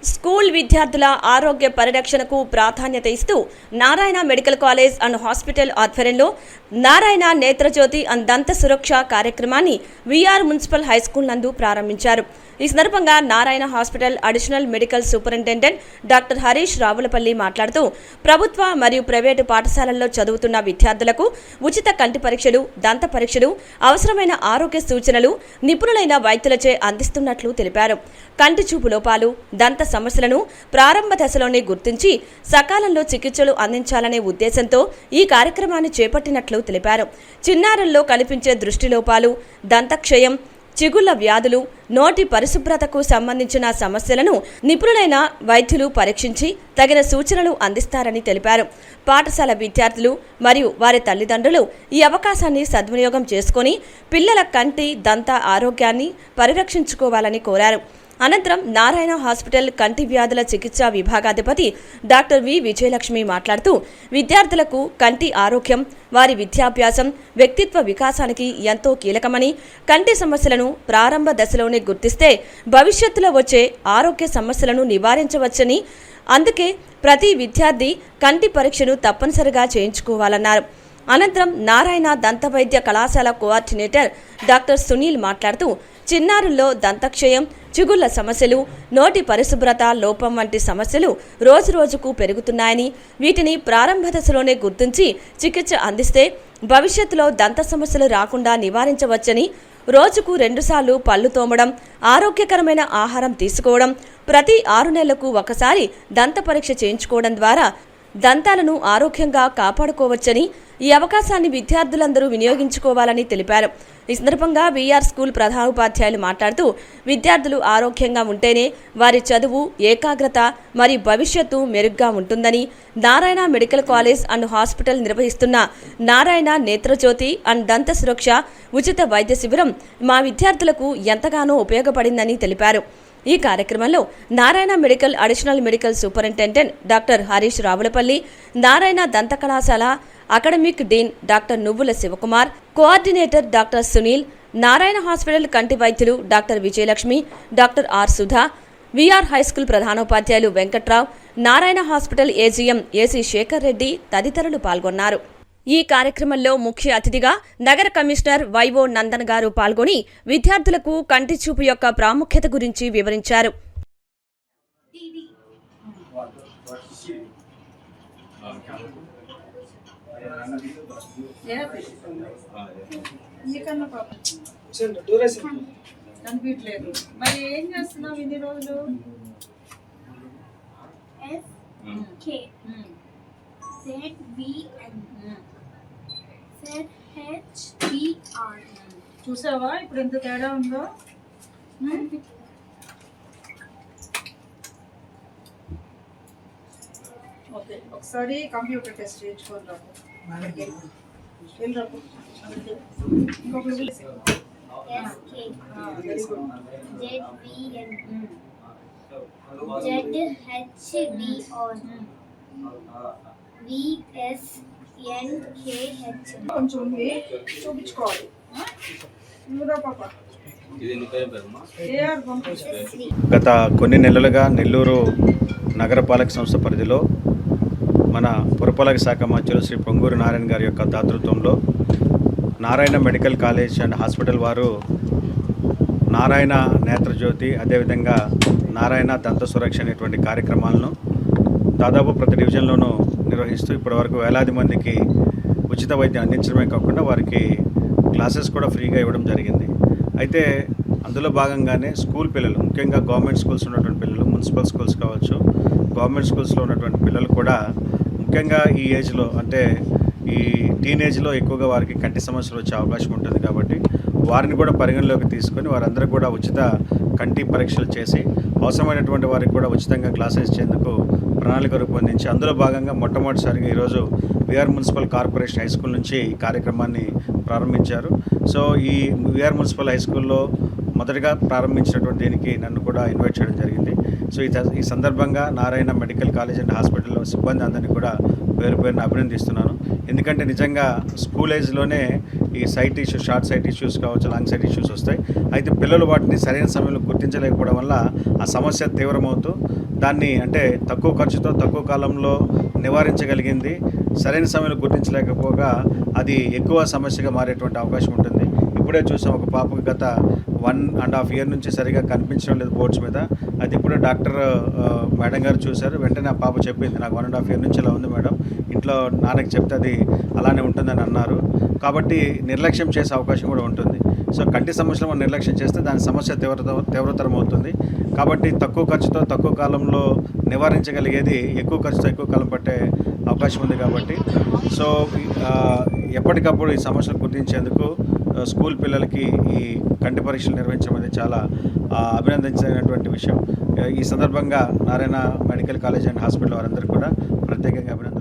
School విద్యార్థుల ఆరోగ్య పరిరక్షణకు ప్రాధాన్యత ఇస్తూ Narayana medical college and hospital ఆధ్వర్యంలో నారాయణ నేత్రజ్యోతి అండ్ దంత సురక్ష కార్యక్రమాన్ని విఆర్ మున్సిపల్ హైస్కూల్ నందు ప్రారంభించారు. ఈ సందర్భంగా Narayana hospital additional medical superintendent doctor Harish Ravulapalli మాట్లాడుతూ ప్రభుత్వ మరియు ప్రైవేటు పాఠశాలల్లో చదువుతున్న విద్యార్థులకు ఉచిత కంటి పరీక్షలు, దంత పరీక్షలు, అవసరమైన ఆరోగ్య సూచనలు నిపుణులైన వైద్యులచే అందిస్తున్నట్లు తెలిపారు. కంటి చూపు లోపాలు, దంత సమస్యలను ప్రారంభ దశలోనే గుర్తించి సకాలంలో చికిత్సలు అందించాలనే ఉద్దేశంతో ఈ కార్యక్రమాన్ని చేపట్టినట్లు తెలిపారు. చిన్నారుల్లో కనిపించే దృష్టి లోపాలు, దంతక్షయం, చిగుళ్ల వ్యాధులు, నోటి పరిశుభ్రతకు సంబంధించిన సమస్యలను నిపుణులైన వైద్యులు పరీక్షించి తగిన సూచనలు అందిస్తారని తెలిపారు. పాఠశాల విద్యార్థులు మరియు వారి తల్లిదండ్రులు ఈ అవకాశాన్ని సద్వినియోగం చేసుకుని పిల్లల కంటి, దంత ఆరోగ్యాన్ని పరిరక్షించుకోవాలని కోరారు. అనంతరం నారాయణ హాస్పిటల్ కంటి వ్యాధుల చికిత్సా విభాగాధిపతి డాక్టర్ వి విజయలక్ష్మి మాట్లాడుతూ విద్యార్థులకు కంటి ఆరోగ్యం వారి విద్యాభ్యాసం, వ్యక్తిత్వ వికాసానికి ఎంతో కీలకమని, కంటి సమస్యలను ప్రారంభ దశలోనే గుర్తిస్తే భవిష్యత్తులో వచ్చే ఆరోగ్య సమస్యలను నివారించవచ్చని, అందుకే ప్రతి విద్యార్థి కంటి పరీక్షను తప్పనిసరిగా చేయించుకోవాలన్నారు. అనంతరం నారాయణ దంత వైద్య కళాశాల కోఆర్డినేటర్ డాక్టర్ సునీల్ మాట్లాడుతూ చిన్నారుల్లో దంతక్షయం, చిగుళ్ల సమస్యలు, నోటి పరిశుభ్రత లోపం వంటి సమస్యలు రోజురోజుకు పెరుగుతున్నాయని, వీటిని ప్రారంభ దశలోనే గుర్తించి చికిత్స అందిస్తే భవిష్యత్తులో దంత సమస్యలు రాకుండా నివారించవచ్చని, రోజుకు 2 సార్లు పళ్ళు తోమడం, ఆరోగ్యకరమైన ఆహారం తీసుకోవడం, ప్రతి 6 నెలలకు ఒకసారి దంత పరీక్ష చేయించుకోవడం ద్వారా దంతాలను ఆరోగ్యంగా కాపాడుకోవచ్చని, ఈ అవకాశాన్ని విద్యార్థులందరూ వినియోగించుకోవాలని తెలిపారు. ఈ సందర్భంగా విఆర్ స్కూల్ ప్రధానోపాధ్యాయులు మాట్లాడుతూ విద్యార్థులు ఆరోగ్యంగా ఉంటేనే వారి చదువు, ఏకాగ్రత మరియు భవిష్యత్తు మెరుగ్గా ఉంటుందని, Narayana medical college and hospital నిర్వహిస్తున్న నారాయణ నేత్రజ్యోతి అండ్ దంత సురక్ష ఉచిత వైద్య శిబిరం మా విద్యార్థులకు ఎంతగానో ఉపయోగపడిందని తెలిపారు. ఈ కార్యక్రమంలో Narayana medical additional medical superintendent doctor Harish Ravulapalli, Narayana దంత కళాశాల academic dean doctor Nuvvula Sivakumar, coordinator doctor Sunil, Narayana hospital కంటి వైద్యులు doctor Vijayalakshmi, doctor R Sudha, VR high school ప్రధానోపాధ్యాయులు Venkatrao, Narayana hospital AGM AC Sekhar Reddy తదితరులు పాల్గొన్నారు. ఈ కార్యక్రమంలో ముఖ్య అతిథిగా నగర కమిషనర్ వైవో నందన్ గారు పాల్గొని విద్యార్థులకు కంటి చూపు యొక్క ప్రాముఖ్యత గురించి వివరించారు. మరి ఏం చేస్తున్నావు ఇన్ని రోజులు? చూసావా ఇప్పుడు ఎంత తేడా ఉందో? ఓకే, ఒకసారి కంప్యూటర్ టెస్ట్ చేయించుకొని రాకు. కొంచెం ఉంది, చూపించుకోవాలి. గత కొన్ని నెలలుగా నెల్లూరు నగరపాలక సంస్థ పరిధిలో మన పురపాలక శాఖ మంత్రులు శ్రీ పొంగూరు నారాయణ గారి యొక్క దాతృత్వంలో Narayana medical college and hospital వారు నారాయణ నేత్రజ్యోతి, అదేవిధంగా నారాయణ దంత సురక్ష అనేటువంటి కార్యక్రమాలను దాదాపు ప్రతి డివిజన్లోనూ నిర్వహిస్తూ ఇప్పటివరకు వేలాది మందికి ఉచిత వైద్యం అందించడమే కాకుండా వారికి క్లాసెస్ కూడా ఫ్రీగా ఇవ్వడం జరిగింది. అయితే అందులో భాగంగానే స్కూల్ పిల్లలు, ముఖ్యంగా గవర్నమెంట్ స్కూల్స్ ఉన్నటువంటి పిల్లలు, మున్సిపల్ స్కూల్స్ కావచ్చు, గవర్నమెంట్ స్కూల్స్లో ఉన్నటువంటి పిల్లలు కూడా ముఖ్యంగా ఈ ఏజ్లో, అంటే ఈ టీనేజ్లో ఎక్కువగా వారికి కంటి సమస్యలు వచ్చే అవకాశం ఉంటుంది. కాబట్టి వారిని కూడా పరిగణలోకి తీసుకొని వారందరూ కూడా ఉచిత కంటి పరీక్షలు చేసి అవసరమైనటువంటి వారికి కూడా ఉచితంగా క్లాసెస్ ఇచ్చేందుకు ప్రణాళిక రూపొందించి అందులో భాగంగా మొట్టమొదటిసారిగా ఈరోజు VR municipal corporation high school నుంచి ఈ కార్యక్రమాన్ని ప్రారంభించారు. సో ఈ విఆర్ మున్సిపల్ హై స్కూల్లో మొదటిగా ప్రారంభించినటువంటి దీనికి నన్ను కూడా ఇన్వైట్ చేయడం జరిగింది. సో ఈ సందర్భంగా నారాయణ మెడికల్ కాలేజ్ అండ్ హాస్పిటల్లో సిబ్బంది అందరినీ కూడా పేరు పేరున అభినందిస్తున్నాను. ఎందుకంటే నిజంగా స్కూల్ ఏజ్లోనే ఈ sight issues, short sight issues కావచ్చు, లాంగ్ సైట్ ఇష్యూస్ వస్తాయి. అయితే పిల్లలు వాటిని సరైన సమయంలో గుర్తించలేకపోవడం వల్ల ఆ సమస్య తీవ్రమవుతూ దాన్ని అంటే తక్కువ ఖర్చుతో తక్కువ కాలంలో నివారించగలిగింది సరైన సమయంలో గుర్తించలేకపోగా అది ఎక్కువ సమస్యగా మారేటువంటి అవకాశం ఉంటుంది. ఇప్పుడే చూసాం, ఒక పాపకు గత 1.5 year నుంచి సరిగా కనిపించడం లేదు బోర్డ్స్ మీద. అది ఇప్పుడే డాక్టర్ మేడం గారు చూశారు. వెంటనే ఆ పాప చెప్పింది, నాకు 1.5 year నుంచి ఇలా ఉంది మేడం, ఇంట్లో నాన్నకి చెప్తే అది అలానే ఉంటుందని అన్నారు. కాబట్టి నిర్లక్ష్యం చేసే అవకాశం కూడా ఉంటుంది. సో కంటి సమస్యలు మనం నిర్లక్ష్యం చేస్తే దాని సమస్య తీవ్రతరం అవుతుంది. కాబట్టి తక్కువ ఖర్చుతో తక్కువ కాలంలో నివారించగలిగేది ఎక్కువ ఖర్చుతో ఎక్కువ కాలం పట్టే అవకాశం ఉంది. కాబట్టి సో ఎప్పటికప్పుడు ఈ సమస్యలు గుర్తించేందుకు స్కూల్ పిల్లలకి ఈ కంటి పరీక్షలు నిర్వహించడం అనేది చాలా అభినందించినటువంటి విషయం. ఈ సందర్భంగా Narayana medical college and hospital వారందరికీ కూడా ప్రత్యేకంగా అభినందనలు.